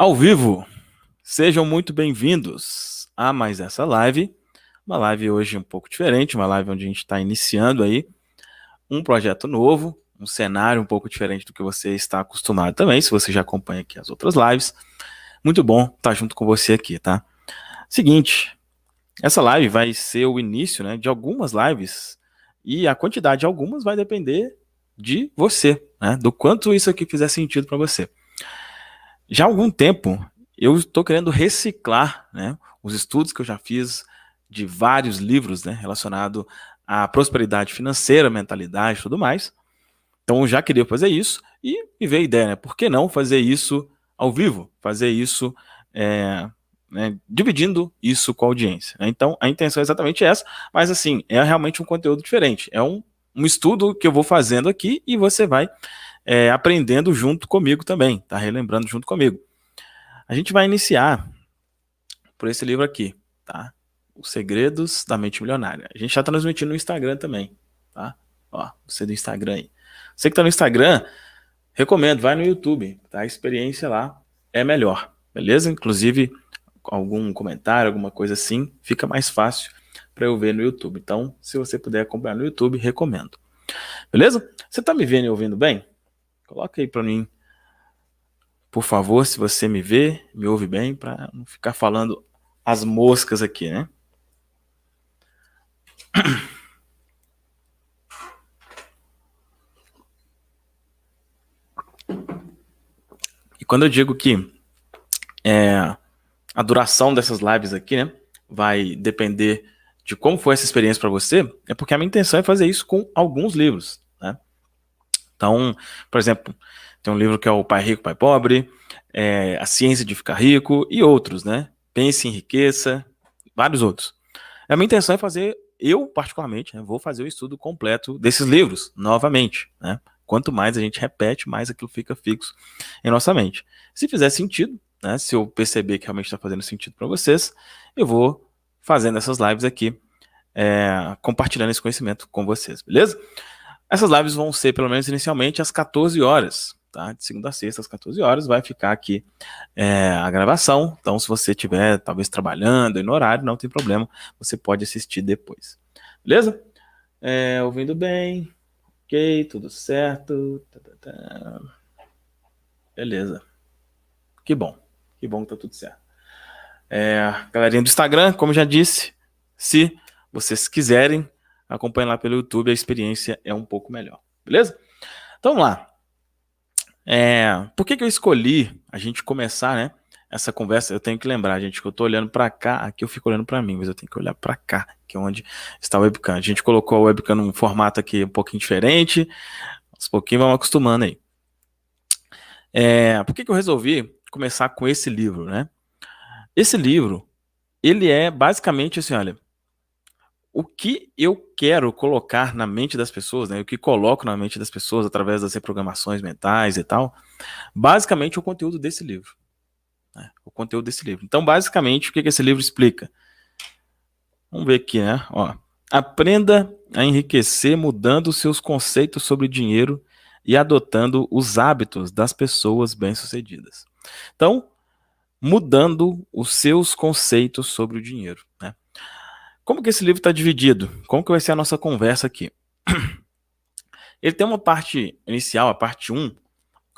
Ao vivo, sejam muito bem-vindos a mais essa live. Uma live hoje um pouco diferente, uma live onde a gente está iniciando aí um projeto novo, um cenário um pouco diferente do que você está acostumado também, se você já acompanha aqui as outras lives. Muito bom estar junto com você aqui, tá? Seguinte, essa live vai ser o início, né, de algumas lives e a quantidade de algumas vai depender de você, né, do quanto isso aqui fizer sentido para você. Já há algum tempo, eu estou querendo reciclar, né, os estudos que eu já fiz de vários livros, né, relacionado à prosperidade financeira, mentalidade e tudo mais. Então, eu já queria fazer isso e me veio a ideia, né, por que não fazer isso ao vivo? Fazer isso, dividindo isso com a audiência, né? Então, a intenção é exatamente essa, mas assim, é realmente um conteúdo diferente. É um estudo que eu vou fazendo aqui e você vai aprendendo junto comigo também, tá? Relembrando junto comigo. A gente vai iniciar por esse livro aqui, tá? Os Segredos da Mente Milionária. A gente já tá transmitindo no Instagram também, tá? Ó, você do Instagram aí. Você que tá no Instagram, recomendo, vai no YouTube, tá? A experiência lá é melhor, beleza? Inclusive, algum comentário, alguma coisa assim, fica mais fácil para eu ver no YouTube. Então, se você puder acompanhar no YouTube, recomendo. Beleza? Você tá me vendo e ouvindo bem? Coloca aí para mim, por favor, se você me vê, me ouve bem, para não ficar falando as moscas aqui, né? E quando eu digo que a duração dessas lives aqui, né, vai depender de como foi essa experiência para você, é porque a minha intenção é fazer isso com alguns livros, né? Então, por exemplo, tem um livro que é o Pai Rico, Pai Pobre, A Ciência de Ficar Rico e outros, né? Pense em Riqueza, vários outros. A minha intenção é fazer, eu particularmente, né, vou fazer o estudo completo desses livros, novamente, né? Quanto mais a gente repete, mais aquilo fica fixo em nossa mente. Se fizer sentido, né, se eu perceber que realmente está fazendo sentido para vocês, eu vou fazendo essas lives aqui, compartilhando esse conhecimento com vocês, beleza? Essas lives vão ser, pelo menos inicialmente, às 14 horas, tá? De segunda a sexta, às 14 horas, vai ficar aqui a gravação. Então, se você estiver, talvez, trabalhando e no horário, não tem problema, você pode assistir depois. Beleza? Ouvindo bem. Ok, tudo certo. Beleza. Que bom. Que bom que tá tudo certo. Galerinha do Instagram, como já disse, se vocês quiserem, acompanhem lá pelo YouTube, a experiência é um pouco melhor. Beleza? Então, vamos lá. Por que eu escolhi a gente começar, né, essa conversa? Eu tenho que lembrar, gente, que eu tô olhando para cá, aqui eu fico olhando para mim, mas eu tenho que olhar para cá, que é onde está a webcam. A gente colocou a webcam num formato aqui um pouquinho diferente, aos pouquinhos vamos acostumando aí. Por que eu resolvi começar com esse livro, né? Esse livro, ele é basicamente assim, olha, o que eu quero colocar na mente das pessoas, né? O que coloco na mente das pessoas através das reprogramações mentais e tal, basicamente o conteúdo desse livro. O conteúdo desse livro. Então, basicamente, o que esse livro explica? Vamos ver aqui, né? Ó, aprenda a enriquecer mudando seus conceitos sobre dinheiro e adotando os hábitos das pessoas bem-sucedidas. Então, mudando os seus conceitos sobre o dinheiro, né? Como que esse livro está dividido? Como que vai ser a nossa conversa aqui? Ele tem uma parte inicial, a parte 1,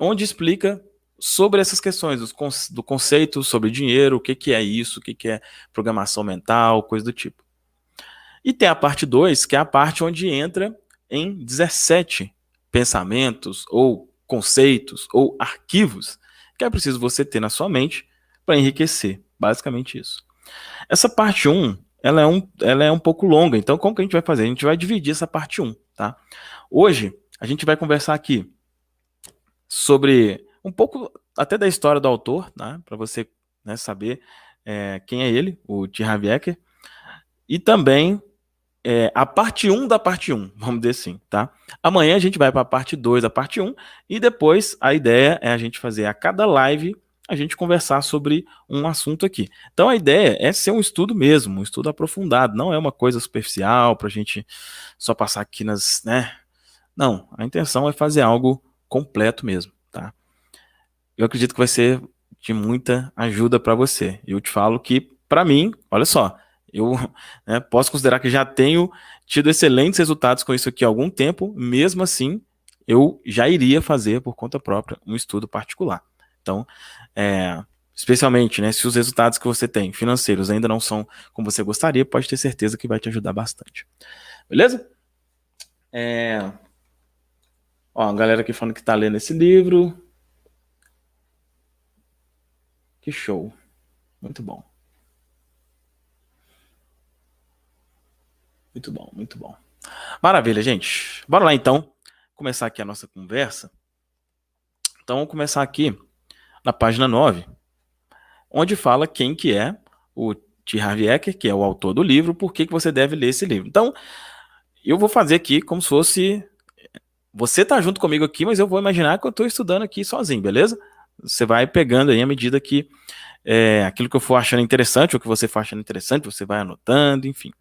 onde explica sobre essas questões do conceito sobre dinheiro, o que é isso, o que é programação mental, coisa do tipo. E tem a parte 2, que é a parte onde entra em 17 pensamentos ou conceitos ou arquivos que é preciso você ter na sua mente para enriquecer. Basicamente isso. Essa parte 1, ela é um pouco longa, então como que a gente vai fazer? A gente vai dividir essa parte 1, tá? Hoje, a gente vai conversar aqui sobre um pouco até da história do autor, tá? Para você, né, saber quem é ele, o T. Harv Eker, e também a parte 1 da parte 1, vamos dizer assim, tá? Amanhã a gente vai para a parte 2 da parte 1 e depois a ideia é a gente fazer a cada live a gente conversar sobre um assunto aqui. Então a ideia é ser um estudo mesmo, um estudo aprofundado, não é uma coisa superficial para a gente só passar aqui nas, né? Não, a intenção é fazer algo completo mesmo, tá? Eu acredito que vai ser de muita ajuda para você. Eu te falo que, para mim, olha só, eu posso considerar que já tenho tido excelentes resultados com isso aqui há algum tempo, mesmo assim, eu já iria fazer por conta própria um estudo particular. Então, especialmente, se os resultados que você tem financeiros ainda não são como você gostaria, pode ter certeza que vai te ajudar bastante. Beleza? Ó, a galera aqui falando que tá lendo esse livro. Que show. Muito bom. Muito bom, muito bom. Maravilha, gente. Bora lá, então, começar aqui a nossa conversa. Então, vamos começar aqui na página 9, onde fala quem que é o T. Harv Eker, que é o autor do livro, por que você deve ler esse livro. Então, eu vou fazer aqui como se fosse... Você tá junto comigo aqui, mas eu vou imaginar que eu estou estudando aqui sozinho, beleza? Você vai pegando aí à medida que aquilo que eu for achando interessante, ou que você for achando interessante, você vai anotando, enfim.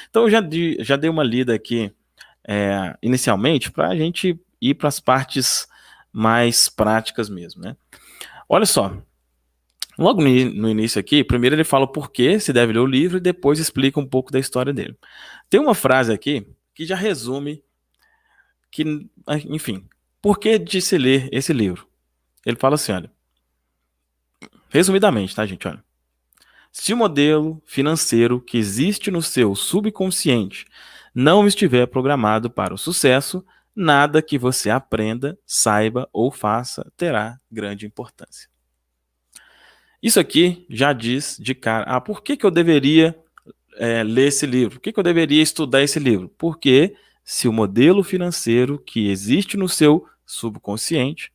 Então, eu já dei uma lida aqui inicialmente para a gente ir para as partes mais práticas mesmo, né? Olha só, logo no início aqui, primeiro ele fala por que se deve ler o livro e depois explica um pouco da história dele. Tem uma frase aqui que já resume que, enfim, por que de se ler esse livro? Ele fala assim, olha, resumidamente, tá, gente, olha. Se o modelo financeiro que existe no seu subconsciente não estiver programado para o sucesso, nada que você aprenda, saiba ou faça terá grande importância. Isso aqui já diz de cara, por que eu deveria ler esse livro? Por que eu deveria estudar esse livro? Porque se o modelo financeiro que existe no seu subconsciente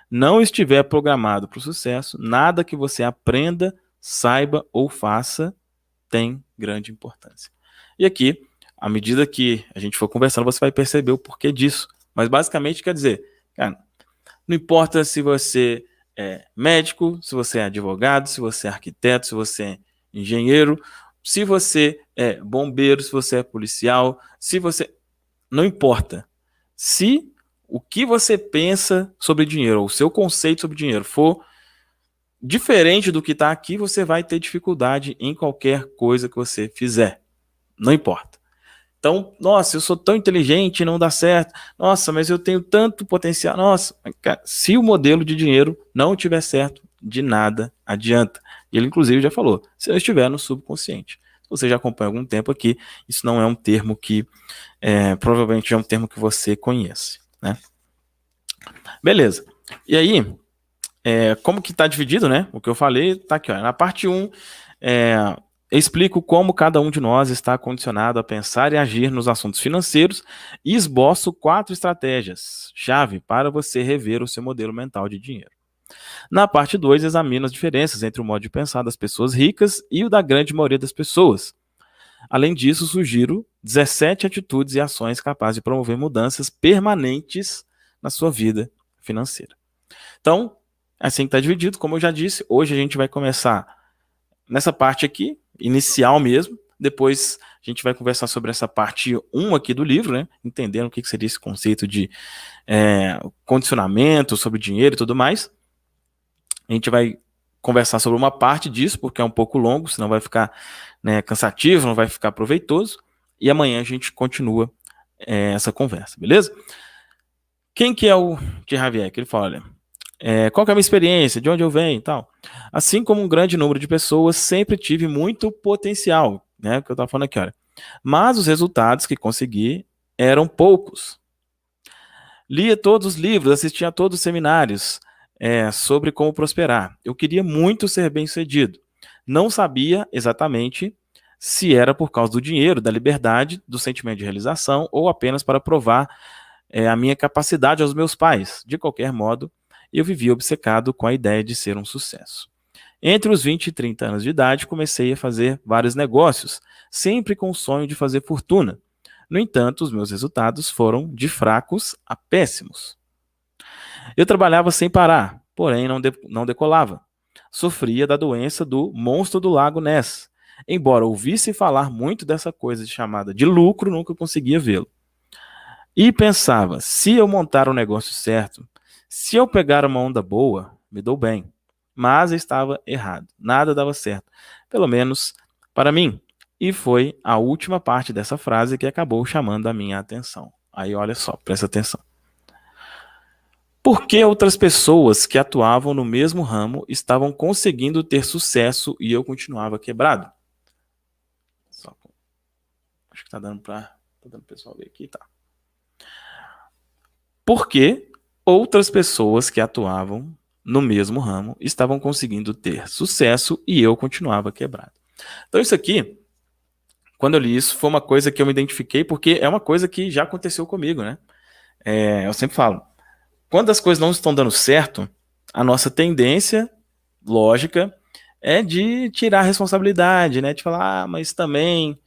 não estiver programado para o sucesso, nada que você aprenda, saiba ou faça tem grande importância. E aqui, à medida que a gente for conversando, você vai perceber o porquê disso. Mas basicamente quer dizer, cara, não importa se você é médico, se você é advogado, se você é arquiteto, se você é engenheiro, se você é bombeiro, se você é policial, se você... Não importa. Se o que você pensa sobre dinheiro, ou o seu conceito sobre dinheiro for diferente do que está aqui, você vai ter dificuldade em qualquer coisa que você fizer. Não importa. Então, nossa, eu sou tão inteligente e não dá certo. Nossa, mas eu tenho tanto potencial. Nossa, cara, se o modelo de dinheiro não tiver certo, de nada adianta. E ele, inclusive, já falou, se eu estiver no subconsciente. Você já acompanha há algum tempo aqui, isso não é um termo que, provavelmente é um termo que você conhece, né? Beleza. E aí, como que está dividido, né? O que eu falei está aqui, ó. Na parte 1, eu explico como cada um de nós está condicionado a pensar e agir nos assuntos financeiros e esboço 4 estratégias-chave para você rever o seu modelo mental de dinheiro. Na parte 2, examino as diferenças entre o modo de pensar das pessoas ricas e o da grande maioria das pessoas. Além disso, sugiro 17 atitudes e ações capazes de promover mudanças permanentes na sua vida financeira. Então, assim que está dividido, como eu já disse, hoje a gente vai começar nessa parte aqui, inicial mesmo, depois a gente vai conversar sobre essa parte 1 aqui do livro, né? Entendendo o que seria esse conceito de condicionamento, sobre dinheiro e tudo mais. A gente vai conversar sobre uma parte disso, porque é um pouco longo, senão vai ficar cansativo, não vai ficar proveitoso. E amanhã a gente continua essa conversa, beleza? Quem que é o T. Harv Eker? Ele fala, olha, qual que é a minha experiência, de onde eu venho e tal. Assim como um grande número de pessoas, sempre tive muito potencial, né? Que eu estava falando aqui, olha. Mas os resultados que consegui eram poucos. Lia todos os livros, assistia a todos os seminários sobre como prosperar. Eu queria muito ser bem-sucedido. Não sabia exatamente se era por causa do dinheiro, da liberdade, do sentimento de realização ou apenas para provar a minha capacidade aos meus pais. De qualquer modo, eu vivia obcecado com a ideia de ser um sucesso. Entre os 20 e 30 anos de idade, comecei a fazer vários negócios, sempre com o sonho de fazer fortuna. No entanto, os meus resultados foram de fracos a péssimos. Eu trabalhava sem parar, porém não decolava. Sofria da doença do monstro do lago Ness. Embora ouvisse falar muito dessa coisa chamada de lucro, nunca conseguia vê-lo. E pensava, se eu montar o negócio certo, se eu pegar uma onda boa, me dou bem. mas estava errado. Nada dava certo, pelo menos para mim. E foi a última parte dessa frase que acabou chamando a minha atenção. Aí olha só, presta atenção. Por que outras pessoas que atuavam no mesmo ramo estavam conseguindo ter sucesso e eu continuava quebrado? Só, acho que tá dando o pessoal ver aqui, tá. Por que outras pessoas que atuavam no mesmo ramo estavam conseguindo ter sucesso e eu continuava quebrado? Então isso aqui, quando eu li isso, foi uma coisa que eu me identifiquei porque é uma coisa que já aconteceu comigo, né? Eu sempre falo, quando as coisas não estão dando certo, a nossa tendência lógica é de tirar a responsabilidade, né? De falar, mas também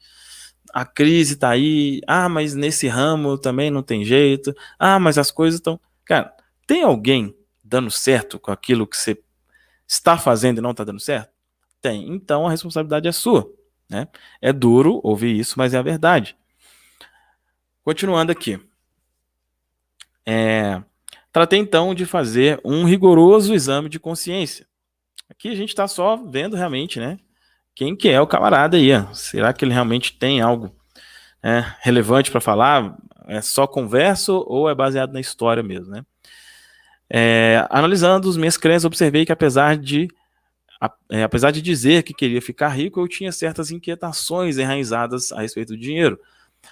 a crise tá aí, mas nesse ramo também não tem jeito, mas as coisas estão... Cara, tem alguém dando certo com aquilo que você está fazendo e não está dando certo? Tem. Então a responsabilidade é sua, né? É duro ouvir isso, mas é a verdade. Continuando aqui. Tratei então de fazer um rigoroso exame de consciência. Aqui a gente está só vendo realmente, né? Quem que é o camarada aí? Será que ele realmente tem algo relevante para falar? É só converso ou é baseado na história mesmo, né? Analisando as minhas crenças, observei que apesar de dizer que queria ficar rico, eu tinha certas inquietações enraizadas a respeito do dinheiro.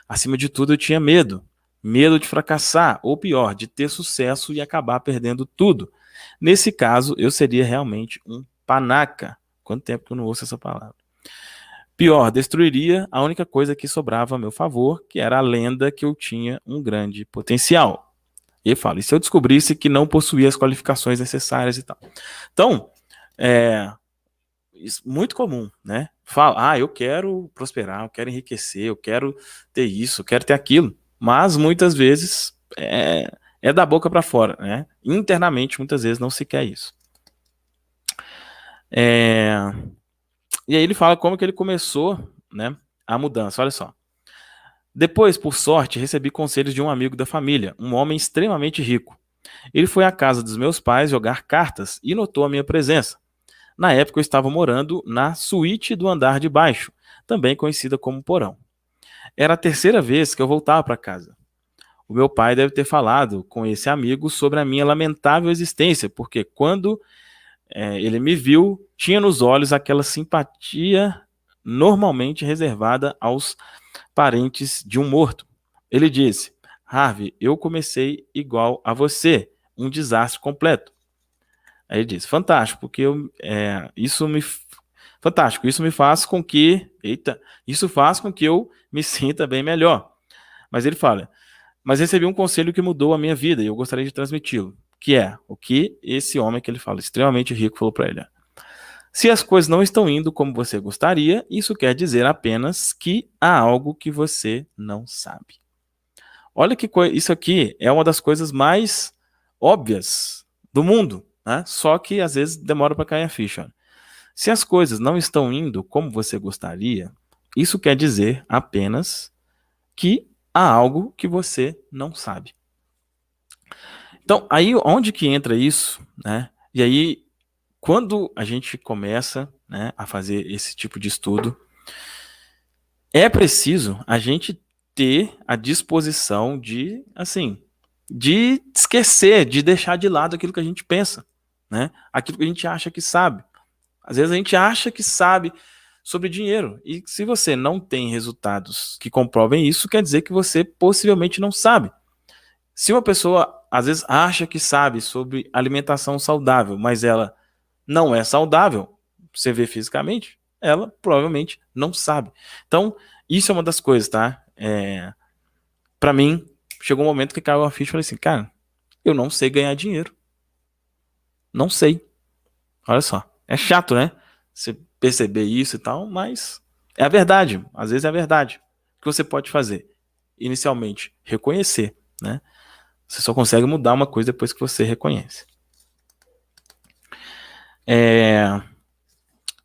Acima de tudo, eu tinha medo. Medo de fracassar, ou pior, de ter sucesso e acabar perdendo tudo. Nesse caso, eu seria realmente um panaca. Quanto tempo que eu não ouço essa palavra? Pior, destruiria a única coisa que sobrava a meu favor, que era a lenda que eu tinha um grande potencial. E eu falo, e se eu descobrisse que não possuía as qualificações necessárias e tal? Então, isso muito comum, né? Fala, eu quero prosperar, eu quero enriquecer, eu quero ter isso, eu quero ter aquilo. Mas muitas vezes é da boca para fora, né? Internamente, muitas vezes não se quer isso. E aí ele fala como que ele começou, né, a mudança. Olha só. Depois, por sorte, recebi conselhos de um amigo da família, um homem extremamente rico. Ele foi à casa dos meus pais jogar cartas e notou a minha presença. Na época eu estava morando na suíte do andar de baixo, também conhecida como porão. Era a terceira vez que eu voltava para casa. O meu pai deve ter falado com esse amigo sobre a minha lamentável existência, porque quando ele me viu, tinha nos olhos aquela simpatia normalmente reservada aos parentes de um morto. Ele disse: Harvey, eu comecei igual a você, um desastre completo. Aí ele disse: fantástico, porque fantástico, isso me faz com que, isso faz com que eu me sinta bem melhor. Mas ele fala: mas recebi um conselho que mudou a minha vida e eu gostaria de transmiti-lo, que é o que esse homem que ele fala, extremamente rico, falou para ele. Se as coisas não estão indo como você gostaria, isso quer dizer apenas que há algo que você não sabe. Olha que isso aqui é uma das coisas mais óbvias do mundo, né? Só que às vezes demora para cair a ficha. Se as coisas não estão indo como você gostaria, isso quer dizer apenas que há algo que você não sabe. Então, aí onde que entra isso, né? E aí, quando a gente começa, né, a fazer esse tipo de estudo, é preciso a gente ter a disposição de, assim, de esquecer, de deixar de lado aquilo que a gente pensa, né? Aquilo que a gente acha que sabe. Às vezes a gente acha que sabe sobre dinheiro. E se você não tem resultados que comprovem isso, quer dizer que você possivelmente não sabe. Se uma pessoa, às vezes, acha que sabe sobre alimentação saudável, mas ela não é saudável, você vê fisicamente, ela provavelmente não sabe. Então, isso é uma das coisas, tá? Para mim, chegou um momento que caiu a ficha e falei assim, cara, eu não sei ganhar dinheiro. Não sei. Olha só. É chato, né? Você perceber isso e tal, mas é a verdade. Às vezes é a verdade. O que você pode fazer? Inicialmente, reconhecer, né? Você só consegue mudar uma coisa depois que você reconhece.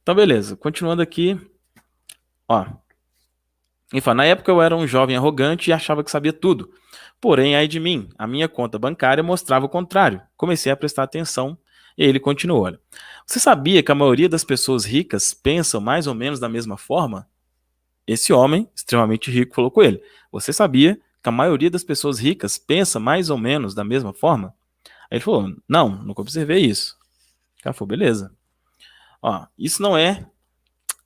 Então, beleza. Continuando aqui. Ó. Na época eu era um jovem arrogante e achava que sabia tudo. Porém, ai de mim, a minha conta bancária mostrava o contrário. Comecei a prestar atenção E aí ele continuou, olha. Você sabia que a maioria das pessoas ricas pensam mais ou menos da mesma forma? Esse homem, extremamente rico, falou com ele. Você sabia que a maioria das pessoas ricas pensa mais ou menos da mesma forma? Aí ele falou, não, nunca observei isso. O cara falou, beleza. Ó, isso não é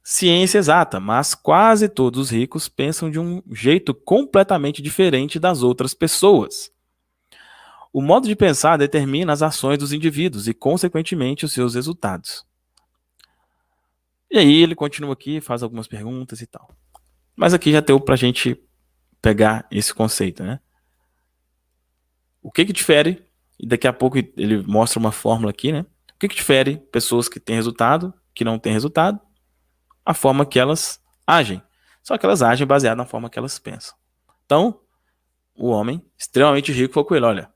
ciência exata, mas quase todos os ricos pensam de um jeito completamente diferente das outras pessoas. O modo de pensar determina as ações dos indivíduos e, consequentemente, os seus resultados. E aí ele continua aqui, faz algumas perguntas e tal. Mas aqui já deu pra gente pegar esse conceito, né? O que difere, e daqui a pouco ele mostra uma fórmula aqui, né? O que difere pessoas que têm resultado, que não têm resultado? A forma que elas agem. Só que elas agem baseado na forma que elas pensam. Então, o homem, extremamente rico, falou com ele, olha,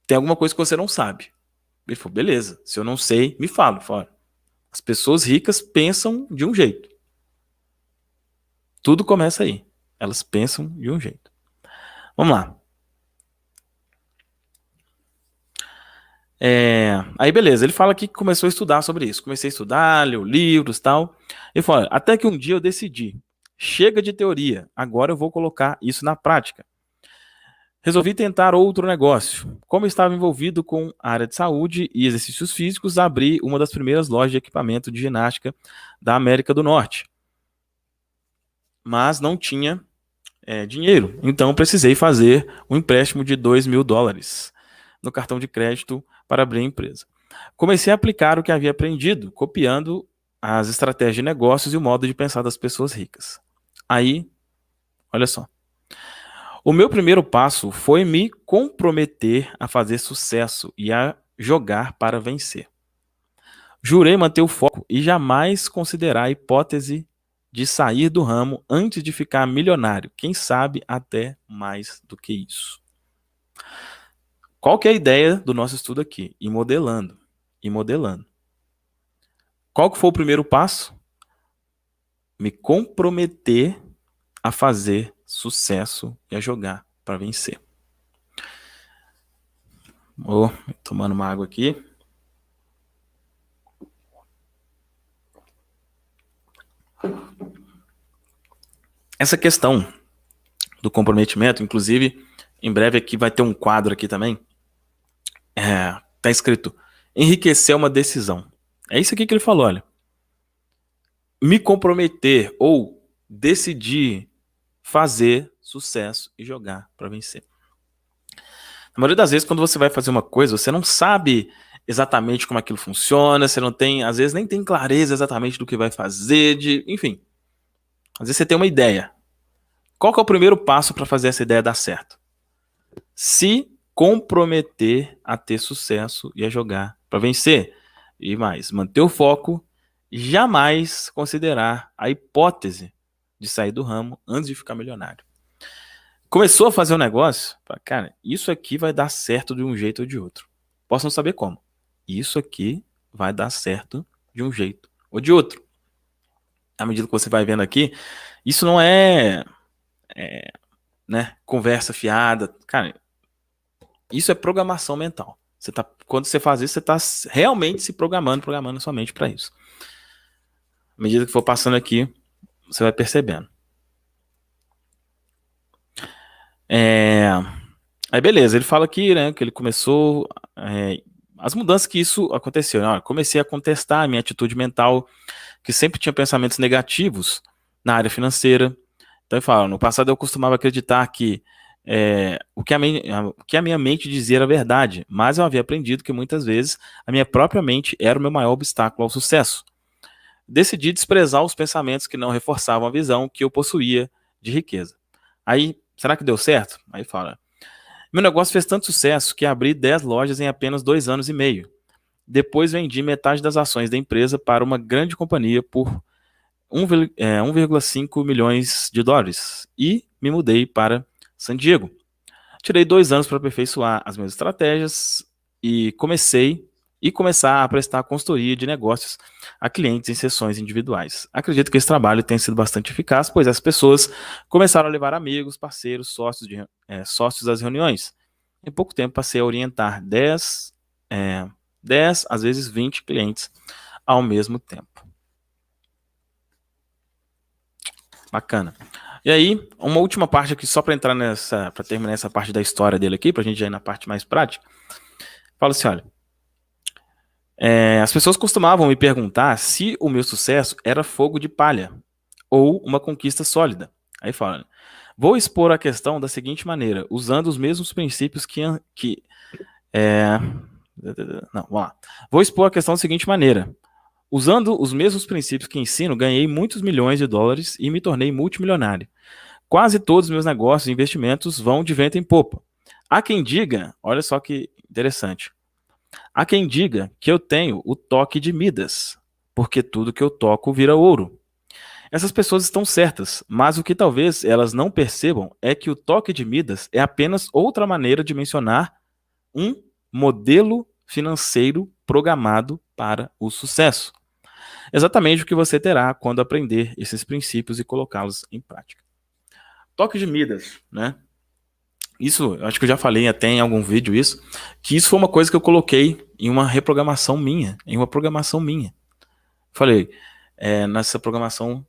tem alguma coisa que você não sabe. Ele falou, beleza, se eu não sei, me fala. Fala, as pessoas ricas pensam de um jeito. Tudo começa aí. Elas pensam de um jeito. Vamos lá. Aí beleza, ele fala aqui que começou a estudar sobre isso. Comecei a estudar, leu livros e tal. Ele fala, até que um dia eu decidi, chega de teoria, agora eu vou colocar isso na prática. Resolvi tentar outro negócio. Como estava envolvido com a área de saúde e exercícios físicos, abri uma das primeiras lojas de equipamento de ginástica da América do Norte. Mas não tinha dinheiro, então precisei fazer um empréstimo de $2.000 no cartão de crédito para abrir a empresa. Comecei a aplicar o que havia aprendido, copiando as estratégias de negócios e o modo de pensar das pessoas ricas. Aí, olha só. O meu primeiro passo foi me comprometer a fazer sucesso e a jogar para vencer. Jurei manter o foco e jamais considerar a hipótese de sair do ramo antes de ficar milionário. Quem sabe até mais do que isso. Qual que é a ideia do nosso estudo aqui? Ir modelando. Ir modelando. Qual que foi o primeiro passo? Me comprometer a fazer sucesso e a jogar para vencer. Vou tomando uma água aqui. Essa questão do comprometimento, inclusive, em breve aqui vai ter um quadro aqui também. Tá escrito, enriquecer uma decisão. É isso aqui que ele falou, olha. Me comprometer ou decidir fazer sucesso e jogar para vencer. Na maioria das vezes, quando você vai fazer uma coisa, você não sabe exatamente como aquilo funciona, você não tem, às vezes nem tem clareza exatamente do que vai fazer, enfim. Às vezes você tem uma ideia. Qual que é o primeiro passo para fazer essa ideia dar certo? Se comprometer a ter sucesso e a jogar para vencer. E mais, manter o foco e jamais considerar a hipótese de sair do ramo antes de ficar milionário. Começou a fazer um negócio, cara, isso aqui vai dar certo de um jeito ou de outro. Posso não saber como. Isso aqui vai dar certo de um jeito ou de outro. À medida que você vai vendo aqui, isso não é né, conversa fiada. Cara, isso é programação mental. Quando você faz isso, você está realmente se programando sua mente para isso. À medida que for passando aqui, você vai percebendo. Aí beleza, ele fala aqui, né, que ele começou as mudanças que isso aconteceu. Né? Comecei a contestar a minha atitude mental, que sempre tinha pensamentos negativos na área financeira. Então ele fala, no passado eu costumava acreditar que o que a minha mente dizia era verdade, mas eu havia aprendido que muitas vezes a minha própria mente era o meu maior obstáculo ao sucesso. Decidi desprezar os pensamentos que não reforçavam a visão que eu possuía de riqueza. Aí, será que deu certo? Aí fala, meu negócio fez tanto sucesso que abri 10 lojas em apenas 2 anos e meio. Depois vendi metade das ações da empresa para uma grande companhia por 1,5 milhões de dólares e me mudei para San Diego. Tirei 2 anos para aperfeiçoar as minhas estratégias e começar a prestar consultoria de negócios a clientes em sessões individuais. Acredito que esse trabalho tenha sido bastante eficaz, pois as pessoas começaram a levar amigos, parceiros, sócios às reuniões. Em pouco tempo passei a orientar 10 10, às vezes 20 clientes ao mesmo tempo. Bacana. E aí, uma última parte aqui, só para terminar essa parte da história dele aqui, para a gente já ir na parte mais prática. Fala assim, olha, as pessoas costumavam me perguntar se o meu sucesso era fogo de palha ou uma conquista sólida. Aí fala, vou expor a questão da seguinte maneira, usando os mesmos princípios não, vamos lá. Vou expor a questão da seguinte maneira. Usando os mesmos princípios que ensino, ganhei muitos milhões de dólares e me tornei multimilionário. Quase todos os meus negócios e investimentos vão de vento em popa. Há quem diga, olha só que interessante, há quem diga que eu tenho o toque de Midas, porque tudo que eu toco vira ouro. Essas pessoas estão certas, mas o que talvez elas não percebam é que o toque de Midas é apenas outra maneira de mencionar um modelo financeiro programado para o sucesso. Exatamente o que você terá quando aprender esses princípios e colocá-los em prática. Toque de Midas, né? Isso, eu acho que eu já falei até em algum vídeo isso, que isso foi uma coisa que eu coloquei em uma reprogramação minha, em uma programação minha. Falei, nessa programação,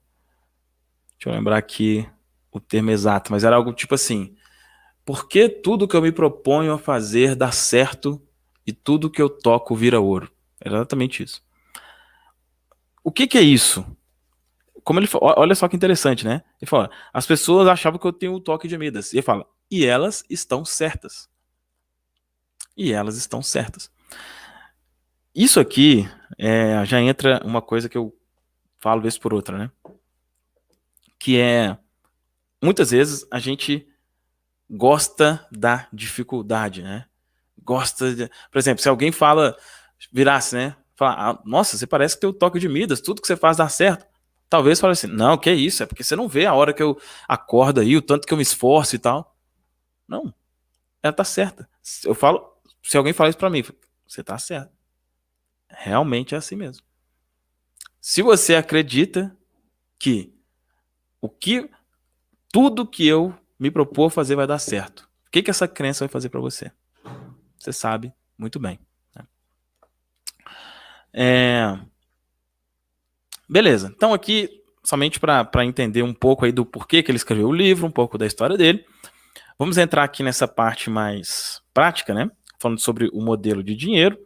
deixa eu lembrar aqui o termo exato, mas era algo tipo assim, por que tudo que eu me proponho a fazer dá certo e tudo que eu toco vira ouro? Era exatamente isso. O que é isso? Como ele fala, olha só que interessante, né? Ele fala, as pessoas achavam que eu tenho o toque de Midas. E ele fala, e elas estão certas. E elas estão certas. Isso aqui já entra uma coisa que eu falo vez por outra, né? Que muitas vezes a gente gosta da dificuldade, né? Por exemplo, se alguém virasse, né? Falar, nossa, você parece que tem o toque de Midas, tudo que você faz dá certo. Talvez fale assim, não, que isso, é porque você não vê a hora que eu acordo aí, o tanto que eu me esforço e tal. Não, ela tá certa. Se alguém falar isso pra mim, você tá certo. Realmente é assim mesmo. Se você acredita que tudo que eu me propor fazer vai dar certo, o que essa crença vai fazer pra você? Você sabe muito bem. Beleza. Então aqui, somente para entender um pouco aí do porquê que ele escreveu o livro, um pouco da história dele, vamos entrar aqui nessa parte mais prática, né? Falando sobre o modelo de dinheiro.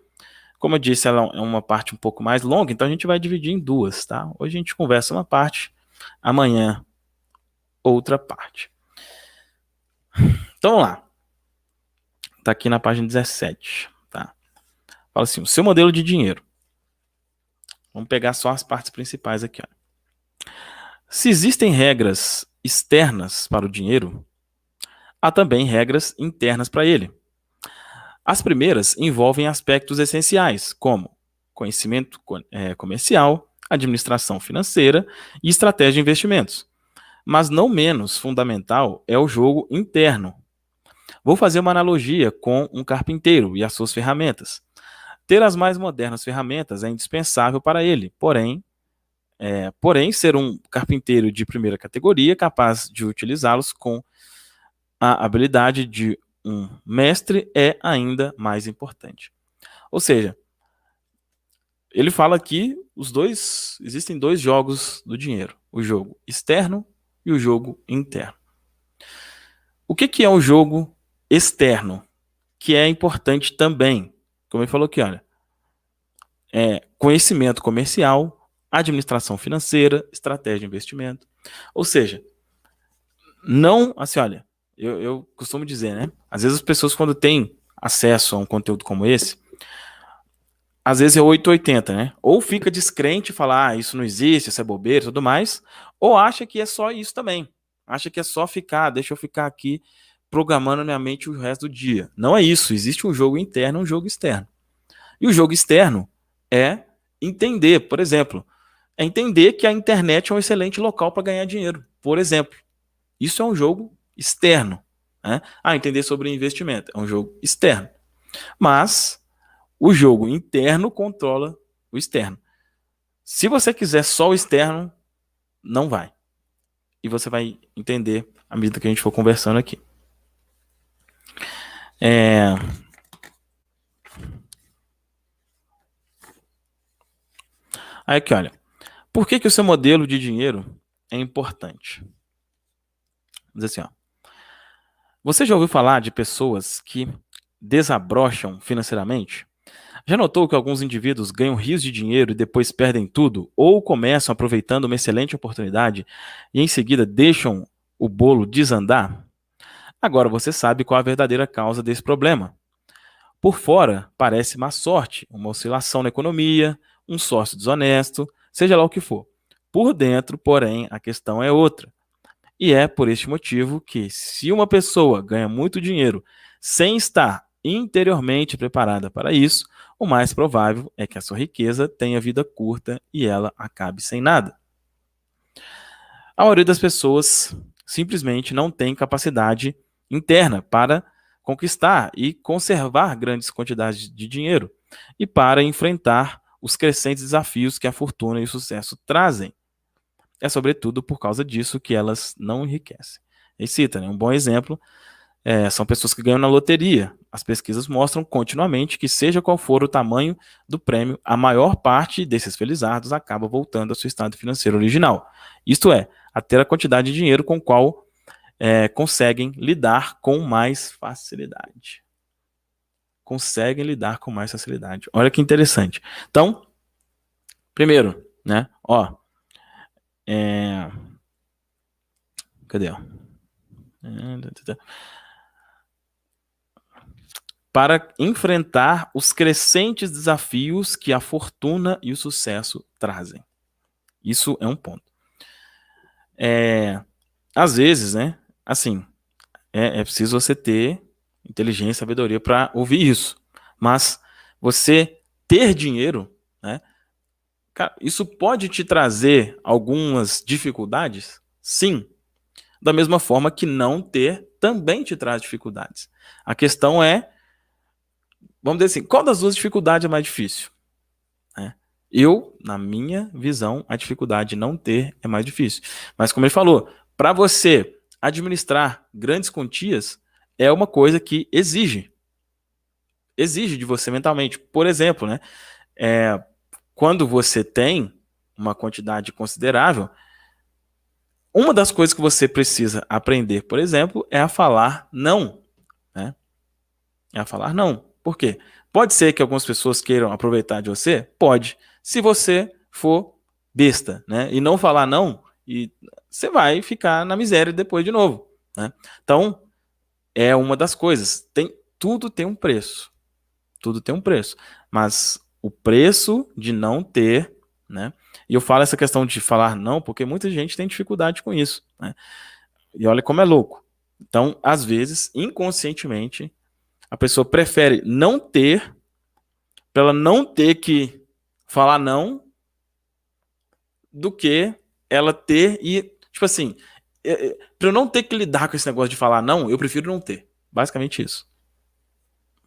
Como eu disse, ela é uma parte um pouco mais longa, então a gente vai dividir em duas, tá? Hoje a gente conversa uma parte, amanhã outra parte. Então vamos lá. Tá aqui na página 17, tá? Fala assim, o seu modelo de dinheiro. Vamos pegar só as partes principais aqui, ó. Se existem regras externas para o dinheiro, há também regras internas para ele. As primeiras envolvem aspectos essenciais, como conhecimento comercial, administração financeira e estratégia de investimentos. Mas não menos fundamental é o jogo interno. Vou fazer uma analogia com um carpinteiro e as suas ferramentas. Ter as mais modernas ferramentas é indispensável para ele, porém, ser um carpinteiro de primeira categoria capaz de utilizá-los com a habilidade de um mestre é ainda mais importante. Ou seja, ele fala que existem dois jogos do dinheiro, o jogo externo e o jogo interno. O que é o jogo externo? Que é importante também, como ele falou aqui, olha, conhecimento comercial, administração financeira, estratégia de investimento. Ou seja, não, assim, olha, eu costumo dizer, né? Às vezes as pessoas quando têm acesso a um conteúdo como esse, às vezes é 880, né? Ou fica descrente e fala, isso não existe, isso é bobeira e tudo mais, ou acha que é só isso também. Acha que é só deixa eu ficar aqui programando minha mente o resto do dia. Não é isso, existe um jogo interno e um jogo externo. E o jogo externo é entender, por exemplo, entender que a internet é um excelente local para ganhar dinheiro, por exemplo. Isso é um jogo externo. Né? Entender sobre investimento é um jogo externo. Mas o jogo interno controla o externo. Se você quiser só o externo, não vai. E você vai entender à medida que a gente for conversando aqui. Aí aqui, olha, por que o seu modelo de dinheiro é importante? Diz assim, ó, você já ouviu falar de pessoas que desabrocham financeiramente? Já notou que alguns indivíduos ganham rios de dinheiro e depois perdem tudo, ou começam aproveitando uma excelente oportunidade e em seguida deixam o bolo desandar? Agora você sabe qual a verdadeira causa desse problema. Por fora, parece má sorte, uma oscilação na economia, um sócio desonesto, seja lá o que for. Por dentro, porém, a questão é outra. E é por este motivo que, se uma pessoa ganha muito dinheiro sem estar interiormente preparada para isso, o mais provável é que a sua riqueza tenha vida curta e ela acabe sem nada. A maioria das pessoas simplesmente não tem capacidade interna para conquistar e conservar grandes quantidades de dinheiro e para enfrentar os crescentes desafios que a fortuna e o sucesso trazem. É sobretudo por causa disso que elas não enriquecem. E cita, né, um bom exemplo são pessoas que ganham na loteria. As pesquisas mostram continuamente que, seja qual for o tamanho do prêmio, a maior parte desses felizardos acaba voltando ao seu estado financeiro original. Isto é, a ter a quantidade de dinheiro com o qual conseguem lidar com mais facilidade. Conseguem lidar com mais facilidade. Olha que interessante. Então, primeiro, né? Ó, cadê? Para enfrentar os crescentes desafios que a fortuna e o sucesso trazem. Isso é um ponto. Às vezes, né? Assim, é preciso você ter inteligência e sabedoria para ouvir isso. Mas você ter dinheiro, né? Cara, isso pode te trazer algumas dificuldades? Sim. Da mesma forma que não ter também te traz dificuldades. A questão é, vamos dizer assim, qual das duas dificuldades é mais difícil? Eu, na minha visão, a dificuldade de não ter é mais difícil. Mas como ele falou, para você administrar grandes quantias é uma coisa que exige de você mentalmente. Por exemplo, né, quando você tem uma quantidade considerável, uma das coisas que você precisa aprender, por exemplo, é a falar não. Né? É a falar não. Por quê? Pode ser que algumas pessoas queiram aproveitar de você? Pode. Se você for besta, né? E não falar não, e você vai ficar na miséria depois de novo. Né? Então, é uma das coisas. Tudo tem um preço. Tudo tem um preço. Mas o preço de não ter, né? E eu falo essa questão de falar não, porque muita gente tem dificuldade com isso. Né? E olha como é louco. Então, às vezes, inconscientemente, a pessoa prefere não ter, para ela não ter que falar não, do que ela ter e, tipo assim, para eu não ter que lidar com esse negócio de falar não, eu prefiro não ter. Basicamente isso.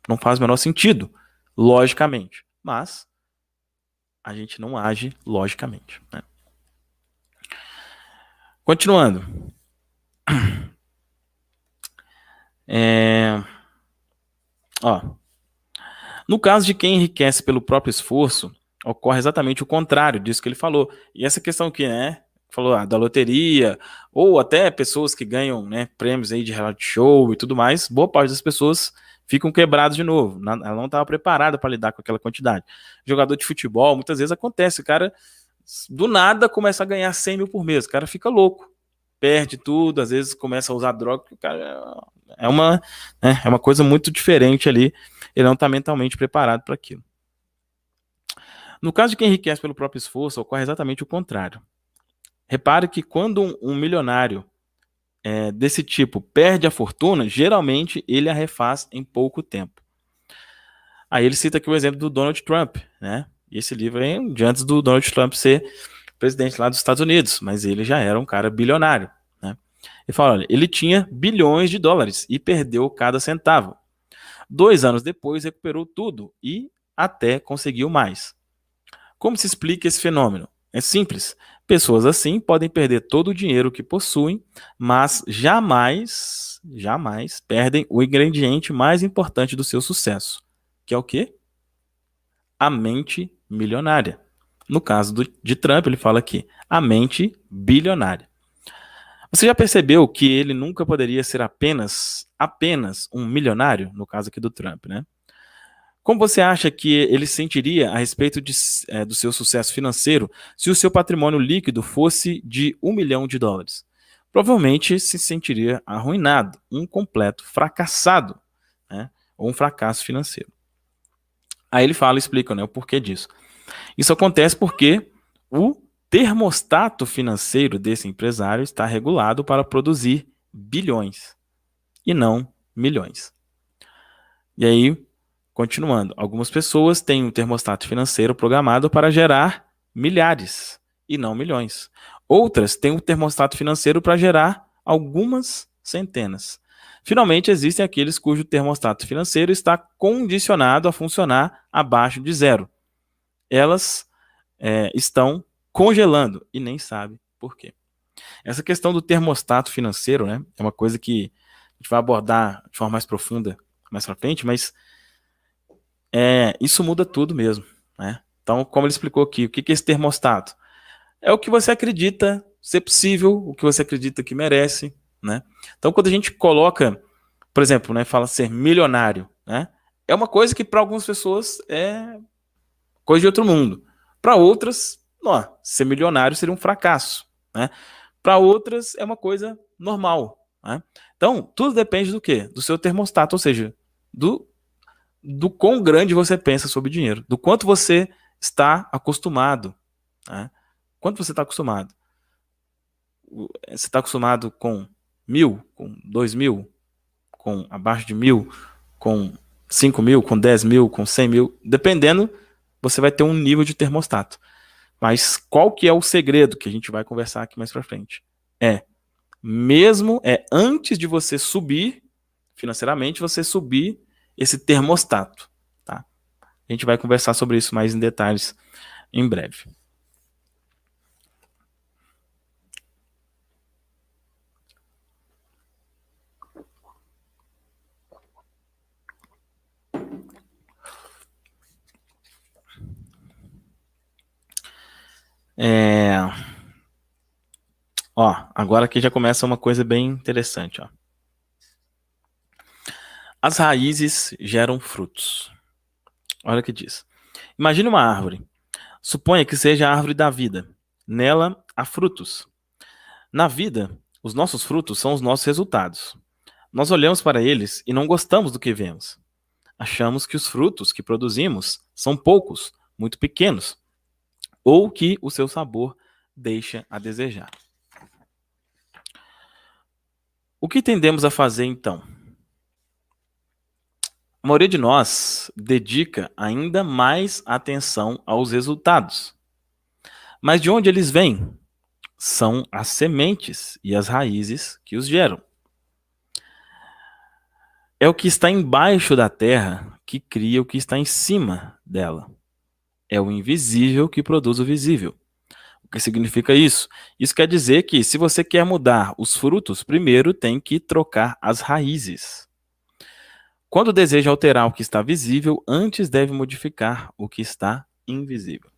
Não faz o menor sentido, logicamente. Mas a gente não age logicamente. Né? Continuando. Ó, no caso de quem enriquece pelo próprio esforço, ocorre exatamente o contrário disso que ele falou. E essa questão aqui, né? Falou da loteria, ou até pessoas que ganham, né, prêmios aí de reality show e tudo mais, boa parte das pessoas ficam quebradas de novo. Ela não estava preparada para lidar com aquela quantidade. Jogador de futebol, muitas vezes acontece, o cara do nada começa a ganhar 100 mil por mês, o cara fica louco, perde tudo, às vezes começa a usar droga, o cara é uma coisa muito diferente ali, ele não está mentalmente preparado para aquilo. No caso de quem enriquece pelo próprio esforço, ocorre exatamente o contrário. Repare que quando um milionário desse tipo perde a fortuna, geralmente ele a refaz em pouco tempo. Aí ele cita aqui o exemplo do Donald Trump, né? E esse livro é de antes do Donald Trump ser presidente lá dos Estados Unidos, mas ele já era um cara bilionário, né? Ele fala, olha, ele tinha bilhões de dólares e perdeu cada centavo. 2 anos depois recuperou tudo e até conseguiu mais. Como se explica esse fenômeno? É simples. Pessoas assim podem perder todo o dinheiro que possuem, mas jamais perdem o ingrediente mais importante do seu sucesso, que é o quê? A mente milionária. No caso de Trump, ele fala aqui, a mente bilionária. Você já percebeu que ele nunca poderia ser apenas um milionário? No caso aqui do Trump, né? Como você acha que ele sentiria a respeito do seu sucesso financeiro se o seu patrimônio líquido fosse de $1 milhão? Provavelmente se sentiria arruinado, um completo fracassado, né? Ou um fracasso financeiro. Aí ele explica, né, o porquê disso. Isso acontece porque o termostato financeiro desse empresário está regulado para produzir bilhões e não milhões. E aí, continuando, algumas pessoas têm um termostato financeiro programado para gerar milhares e não milhões. Outras têm um termostato financeiro para gerar algumas centenas. Finalmente, existem aqueles cujo termostato financeiro está condicionado a funcionar abaixo de zero. Elas estão congelando e nem sabem por quê. Essa questão do termostato financeiro, né, é uma coisa que a gente vai abordar de forma mais profunda mais pra frente, mas isso muda tudo mesmo, né? Então, como ele explicou aqui, o que é esse termostato? É o que você acredita ser possível, o que você acredita que merece, né? Então, quando a gente coloca, por exemplo, né, fala ser milionário, né? É uma coisa que para algumas pessoas é coisa de outro mundo. Para outras, ser milionário seria um fracasso, né? Para outras é uma coisa normal, né? Então, tudo depende do quê? Do seu termostato, ou seja, do quão grande você pensa sobre dinheiro, do quanto você está acostumado, né? Quanto você está acostumado? Você está acostumado com 1.000, com 2.000, com abaixo de 1.000, com 5.000, com 10.000, com 100.000, dependendo, você vai ter um nível de termostato. Mas qual que é o segredo que a gente vai conversar aqui mais para frente? Antes de você subir financeiramente, você subir esse termostato, tá? A gente vai conversar sobre isso mais em detalhes em breve. Agora aqui já começa uma coisa bem interessante, ó. As raízes geram frutos. Olha o que diz. Imagine uma árvore. Suponha que seja a árvore da vida. Nela há frutos. Na vida, os nossos frutos são os nossos resultados. Nós olhamos para eles e não gostamos do que vemos. Achamos que os frutos que produzimos são poucos, muito pequenos, ou que o seu sabor deixa a desejar. O que tendemos a fazer então? A maioria de nós dedica ainda mais atenção aos resultados. Mas de onde eles vêm? São as sementes e as raízes que os geram. É o que está embaixo da terra que cria o que está em cima dela. É o invisível que produz o visível. O que significa isso? Isso quer dizer que se você quer mudar os frutos, primeiro tem que trocar as raízes. Quando deseja alterar o que está visível, antes deve modificar o que está invisível.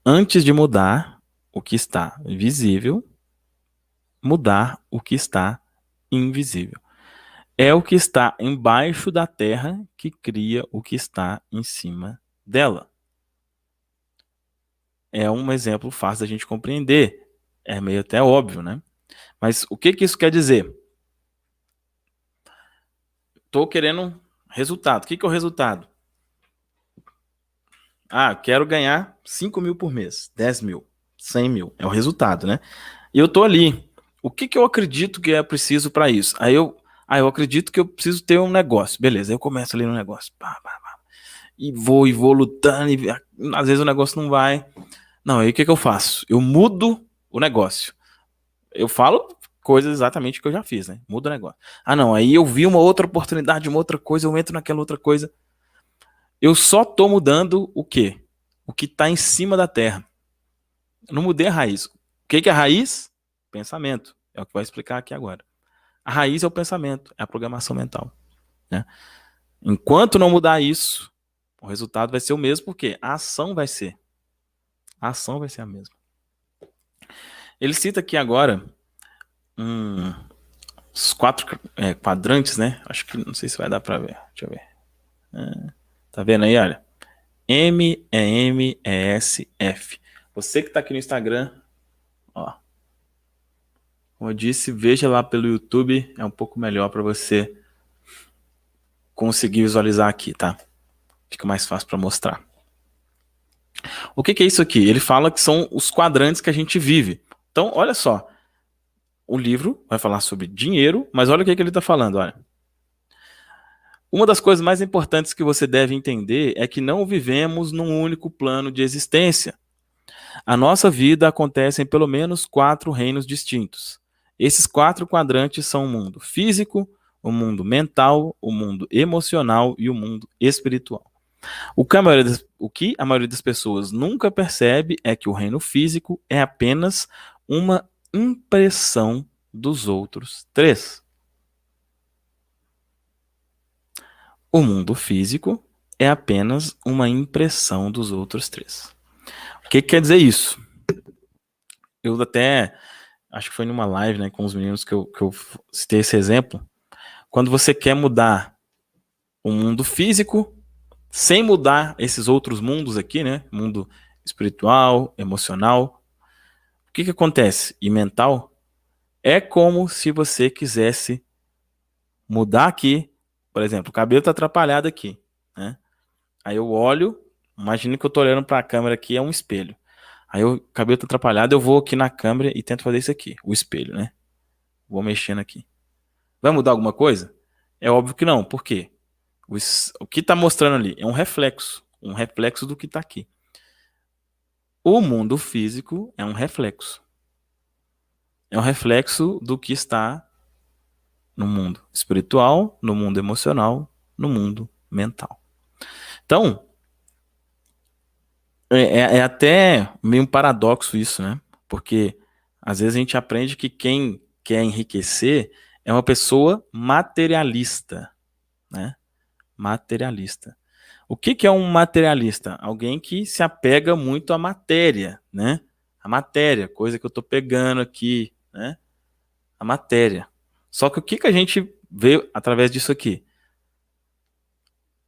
Antes de mudar o que está visível, mudar o que está invisível. É o que está embaixo da terra que cria o que está em cima dela. É um exemplo fácil da gente compreender. É meio até óbvio, né? Mas o que isso quer dizer? Estou querendo resultado. O que é o resultado? Quero ganhar 5.000 por mês, 10.000, 100.000. É o resultado, né? E eu tô ali. O que eu acredito que é preciso para isso? Aí eu acredito que eu preciso ter um negócio. Beleza, eu começo ali no negócio. E vou lutando. E às vezes o negócio não vai. Não, aí o que eu faço? Eu mudo o negócio. Eu falo coisas exatamente que eu já fiz, né? Mudo o negócio. Não, aí eu vi uma outra oportunidade, uma outra coisa, eu entro naquela outra coisa. Eu só tô mudando o quê? O que está em cima da terra. Eu não mudei a raiz. O que é a raiz? Pensamento. É o que vai explicar aqui agora. A raiz é o pensamento, é a programação mental, né? Enquanto não mudar isso, O resultado vai ser o mesmo porque a ação vai ser. A ação vai ser a mesma. Ele cita aqui agora os 4 quadrantes, né? Acho que não sei se vai dar para ver. Deixa eu ver. Tá vendo aí, olha? M, E, M, E, S, F. Você que tá aqui no Instagram, ó. Como eu disse, veja lá pelo YouTube, é um pouco melhor para você conseguir visualizar aqui, tá? Fica mais fácil para mostrar. O que é isso aqui? Ele fala que são os quadrantes que a gente vive. Então, olha só. O livro vai falar sobre dinheiro, mas olha o que ele está falando, olha. Uma das coisas mais importantes que você deve entender é que não vivemos num único plano de existência. A nossa vida acontece em pelo menos 4 reinos distintos. Esses 4 quadrantes são o mundo físico, o mundo mental, o mundo emocional e o mundo espiritual. O que a maioria das pessoas nunca percebe é que o reino físico é apenas uma impressão dos outros 3. O mundo físico é apenas uma impressão dos outros 3. O que quer dizer isso? Eu até acho que foi numa live, né, com os meninos que eu citei esse exemplo. Quando você quer mudar o mundo físico, sem mudar esses outros mundos aqui, né, mundo espiritual, emocional, o que acontece? E mental, é como se você quisesse mudar aqui, por exemplo, o cabelo tá atrapalhado aqui, né? Aí eu olho, imagine que eu tô olhando para a câmera aqui, é um espelho. Aí o cabelo tá atrapalhado, eu vou aqui na câmera e tento fazer isso aqui, o espelho, né? Vou mexendo aqui. Vai mudar alguma coisa? É óbvio que não. Por quê? O que está mostrando ali é um reflexo do que está aqui. O mundo físico é um reflexo. É um reflexo do que está no mundo espiritual, no mundo emocional, no mundo mental. Então, é até meio um paradoxo isso, né? Porque às vezes a gente aprende que quem quer enriquecer é uma pessoa materialista, né? Materialista. O que é um materialista? Alguém que se apega muito à matéria, né? A matéria, coisa que eu estou pegando aqui, né? A matéria. Só que o que a gente vê através disso aqui?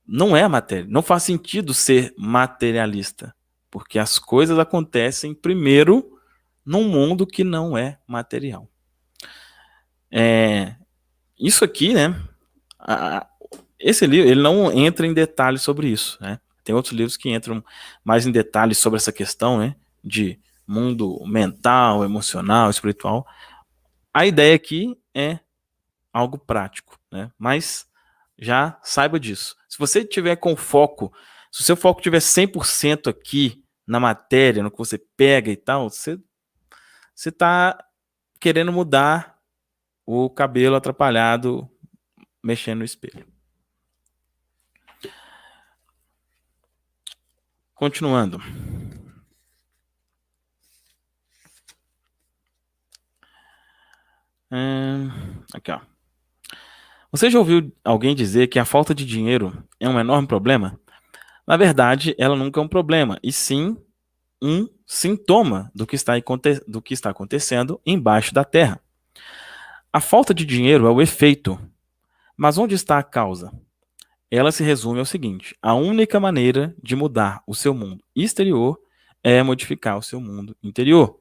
Não é a matéria. Não faz sentido ser materialista, porque as coisas acontecem primeiro num mundo que não é material. Isso aqui, né? Esse livro ele não entra em detalhes sobre isso, né? Tem outros livros que entram mais em detalhes sobre essa questão, né? De mundo mental, emocional, espiritual. A ideia aqui é algo prático, né? Mas já saiba disso. Se você tiver com foco, se o seu foco tiver 100% aqui na matéria, no que você pega e tal, você está querendo mudar o cabelo atrapalhado mexendo no espelho. Continuando. Aqui, ó. Você já ouviu alguém dizer que a falta de dinheiro é um enorme problema? Na verdade, ela nunca é um problema, e sim um sintoma do que está acontecendo embaixo da terra. A falta de dinheiro é o efeito, mas onde está a causa? Ela se resume ao seguinte: a única maneira de mudar o seu mundo exterior é modificar o seu mundo interior.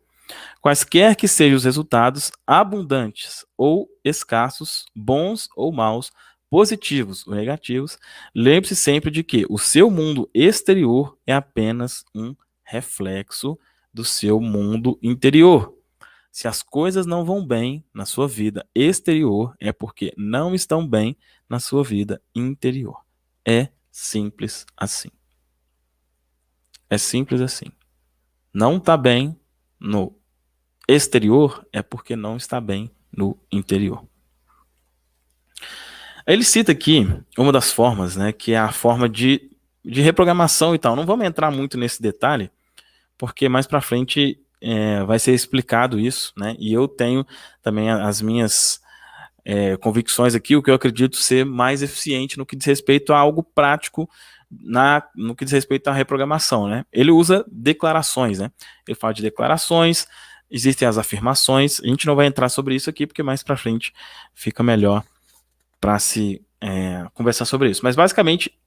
Quaisquer que sejam os resultados, abundantes ou escassos, bons ou maus, positivos ou negativos, lembre-se sempre de que o seu mundo exterior é apenas um reflexo do seu mundo interior. Se as coisas não vão bem na sua vida exterior, é porque não estão bem na sua vida interior. É simples assim. É simples assim. Não está bem no exterior é porque não está bem no interior. Ele cita aqui uma das formas, né, que é a forma de reprogramação e tal. Não vamos entrar muito nesse detalhe, porque mais para frente vai ser explicado isso, né? E eu tenho também as minhas convicções aqui, o que eu acredito ser mais eficiente no que diz respeito a algo prático no que diz respeito à reprogramação, né? Ele usa declarações, né? Ele fala de declarações, existem as afirmações. A gente não vai entrar sobre isso aqui, porque mais para frente fica melhor para se conversar sobre isso. Mas basicamente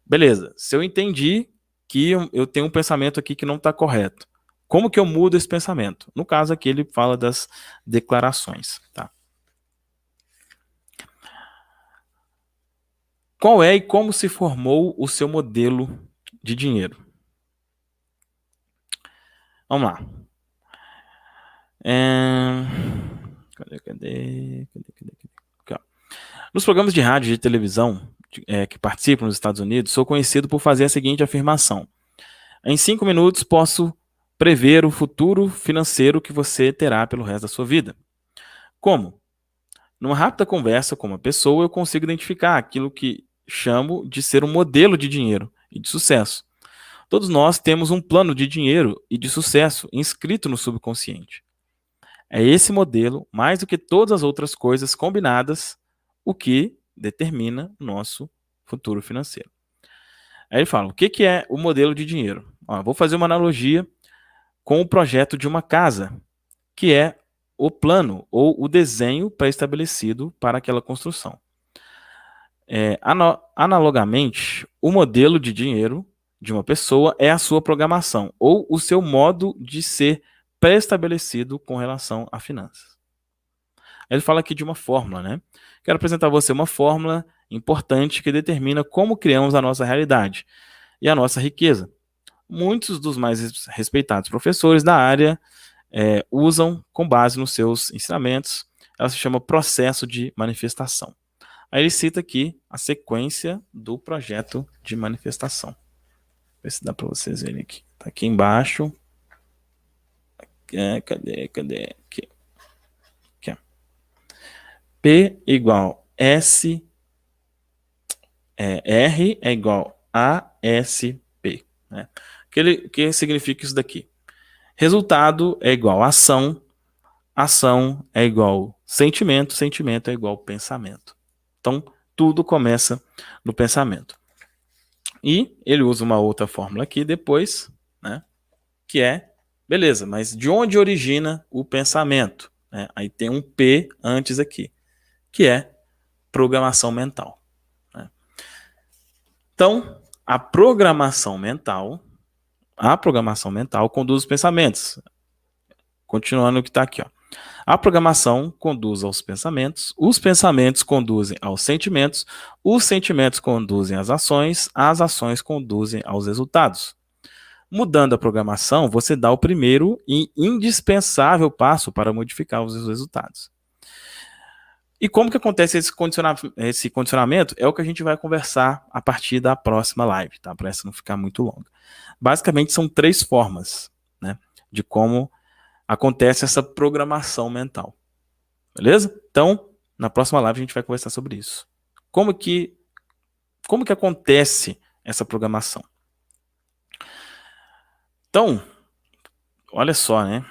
beleza, se eu entendi que eu tenho um pensamento aqui que não está correto, como que eu mudo esse pensamento? No caso aqui ele fala das declarações, tá? Qual é e como se formou o seu modelo de dinheiro? Vamos lá. Cadê? Aqui, ó. Nos programas de rádio e de televisão que participam nos Estados Unidos, sou conhecido por fazer a seguinte afirmação: em 5 minutos posso prever o futuro financeiro que você terá pelo resto da sua vida. Como? Numa rápida conversa com uma pessoa, eu consigo identificar aquilo que chamo de ser um modelo de dinheiro e de sucesso. Todos nós temos um plano de dinheiro e de sucesso inscrito no subconsciente. É esse modelo, mais do que todas as outras coisas combinadas, o que determina o nosso futuro financeiro. Aí ele fala, o que é o modelo de dinheiro? Vou fazer uma analogia com o projeto de uma casa, que é o plano ou o desenho pré-estabelecido para aquela construção. Analogamente, o modelo de dinheiro de uma pessoa é a sua programação ou o seu modo de ser pré-estabelecido com relação a finanças. Ele fala aqui de uma fórmula, né? Quero apresentar a você uma fórmula importante que determina como criamos a nossa realidade e a nossa riqueza. Muitos dos mais respeitados professores da área usam com base nos seus ensinamentos. Ela se chama processo de manifestação. Aí ele cita aqui a sequência do projeto de manifestação. Ver se dá para vocês verem aqui. Tá aqui embaixo. Cadê? Aqui. P igual S. R é igual a S P. Né? Que significa isso daqui? Resultado é igual a ação. Ação é igual sentimento. Sentimento é igual pensamento. Então, tudo começa no pensamento. E ele usa uma outra fórmula aqui depois, né? Que é, beleza, mas de onde origina o pensamento? Né? Aí tem um P antes aqui, que é programação mental. Né? Então, a programação mental conduz os pensamentos. Continuando o que está aqui, ó. A programação conduz aos pensamentos, os pensamentos conduzem aos sentimentos, os sentimentos conduzem às ações conduzem aos resultados. Mudando a programação, você dá o primeiro e indispensável passo para modificar os resultados. E como que acontece esse condicionamento? É o que a gente vai conversar a partir da próxima live, tá? Para essa não ficar muito longa. Basicamente, são 3 formas, né, de como acontece essa programação mental. Beleza? Então, na próxima live a gente vai conversar sobre isso. Como que acontece essa programação? Então, olha só, né?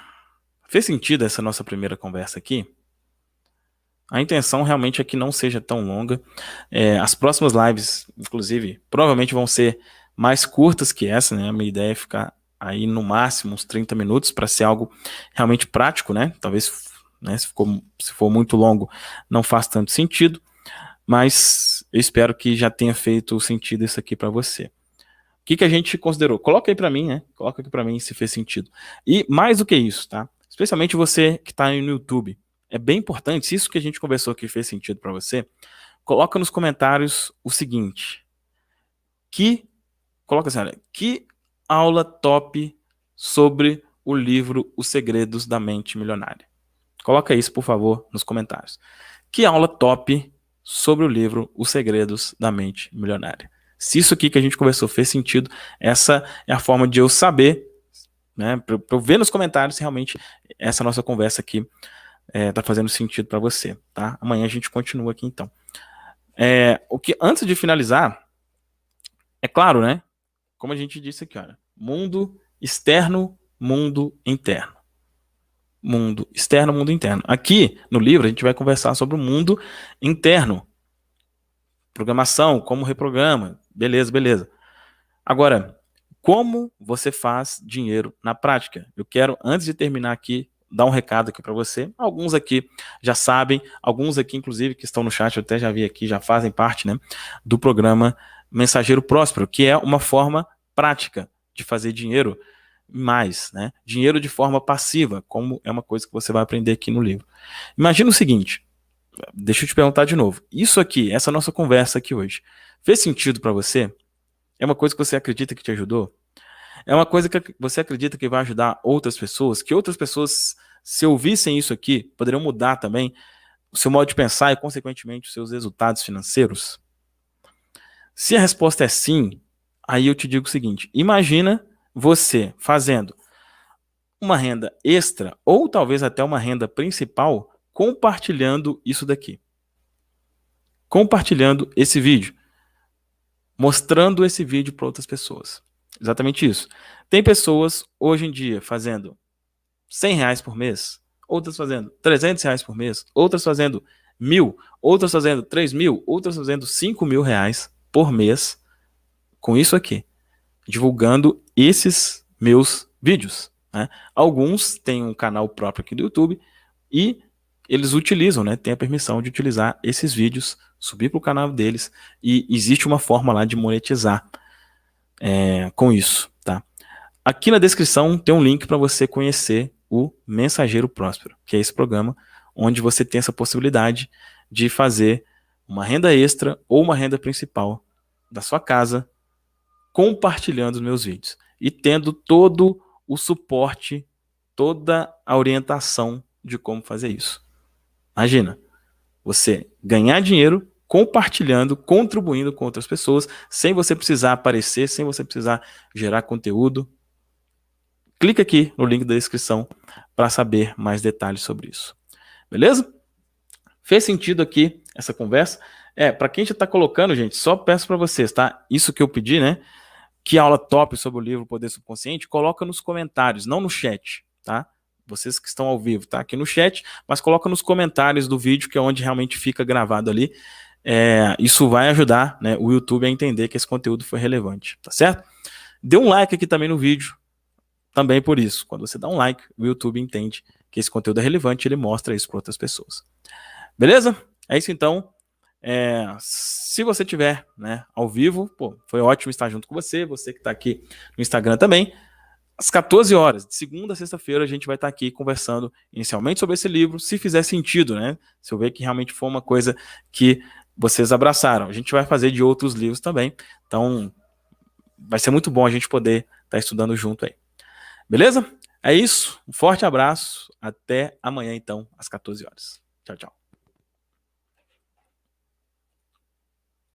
Fez sentido essa nossa primeira conversa aqui? A intenção realmente é que não seja tão longa. As próximas lives, inclusive, provavelmente vão ser mais curtas que essa, né? A minha ideia é ficar aí no máximo uns 30 minutos para ser algo realmente prático, né? Talvez, né, se for muito longo, não faz tanto sentido, mas eu espero que já tenha feito sentido isso aqui para você. O que a gente considerou? Coloca aí para mim, né? Coloca aqui para mim se fez sentido. E mais do que isso, tá? Especialmente você que está aí no YouTube. É bem importante, se isso que a gente conversou aqui fez sentido para você, coloca nos comentários o seguinte. Coloca assim, olha, que aula top sobre o livro Os Segredos da Mente Milionária. Coloca isso, por favor, nos comentários. Que aula top sobre o livro Os Segredos da Mente Milionária. Se isso aqui que a gente conversou fez sentido, essa é a forma de eu saber, né, para eu ver nos comentários se realmente essa nossa conversa aqui tá fazendo sentido para você, tá? Amanhã a gente continua aqui então. Antes de finalizar, é claro, né? Como a gente disse aqui, olha, mundo externo, mundo interno. Mundo externo, mundo interno. Aqui no livro a gente vai conversar sobre o mundo interno. programação, como reprograma, beleza. Agora, como você faz dinheiro na prática? Eu quero, antes de terminar aqui, dar um recado aqui para você. Alguns aqui já sabem, alguns aqui, inclusive, que estão no chat, eu até já vi aqui, já fazem parte, né, do programa Mensageiro Próspero, que é uma forma prática de fazer dinheiro mais, né? Dinheiro de forma passiva, como é uma coisa que você vai aprender aqui no livro. Imagina o seguinte, deixa eu te perguntar de novo. Isso aqui, essa nossa conversa aqui hoje, fez sentido para você? É uma coisa que você acredita que te ajudou? É uma coisa que você acredita que vai ajudar outras pessoas? Que outras pessoas, se ouvissem isso aqui, poderiam mudar também o seu modo de pensar e, consequentemente, os seus resultados financeiros? Se a resposta é sim, aí eu te digo o seguinte: imagina você fazendo uma renda extra ou talvez até uma renda principal compartilhando isso daqui. Compartilhando esse vídeo. Mostrando esse vídeo para outras pessoas. Exatamente isso. Tem pessoas hoje em dia fazendo R$100 por mês, outras fazendo R$300 por mês, outras fazendo 1.000, outras fazendo 3.000, outras fazendo R$5.000 por mês com isso aqui, divulgando esses meus vídeos, né? Alguns têm um canal próprio aqui do YouTube e eles utilizam, né? Tem a permissão de utilizar esses vídeos, subir para o canal deles e existe uma forma lá de monetizar com isso, tá? Aqui na descrição tem um link para você conhecer o Mensageiro Próspero, que é esse programa onde você tem essa possibilidade de fazer uma renda extra ou uma renda principal da sua casa compartilhando os meus vídeos e tendo todo o suporte, toda a orientação de como fazer isso. Imagina, você ganhar dinheiro compartilhando, contribuindo com outras pessoas, sem você precisar aparecer, sem você precisar gerar conteúdo. Clica aqui no link da descrição para saber mais detalhes sobre isso. Beleza? Fez sentido aqui essa conversa? Para quem já está colocando, gente, só peço para vocês, tá? Isso que eu pedi, né? Que aula top sobre o livro Poder Subconsciente, coloca nos comentários, não no chat, tá? Vocês que estão ao vivo, tá? Aqui no chat, mas coloca nos comentários do vídeo, que é onde realmente fica gravado ali. Isso vai ajudar, né, o YouTube a entender que esse conteúdo foi relevante, tá certo? Dê um like aqui também no vídeo, também por isso. Quando você dá um like, o YouTube entende que esse conteúdo é relevante e ele mostra isso para outras pessoas. Beleza? É isso então. Se você tiver, né, ao vivo, pô, foi ótimo estar junto com você que está aqui no Instagram também. Às 14 horas, de segunda a sexta-feira, a gente vai estar aqui conversando inicialmente sobre esse livro, se fizer sentido, né? Se eu ver que realmente foi uma coisa que vocês abraçaram. A gente vai fazer de outros livros também, então vai ser muito bom a gente poder estar estudando junto aí. Beleza? É isso, um forte abraço, até amanhã então, às 14 horas. Tchau, tchau.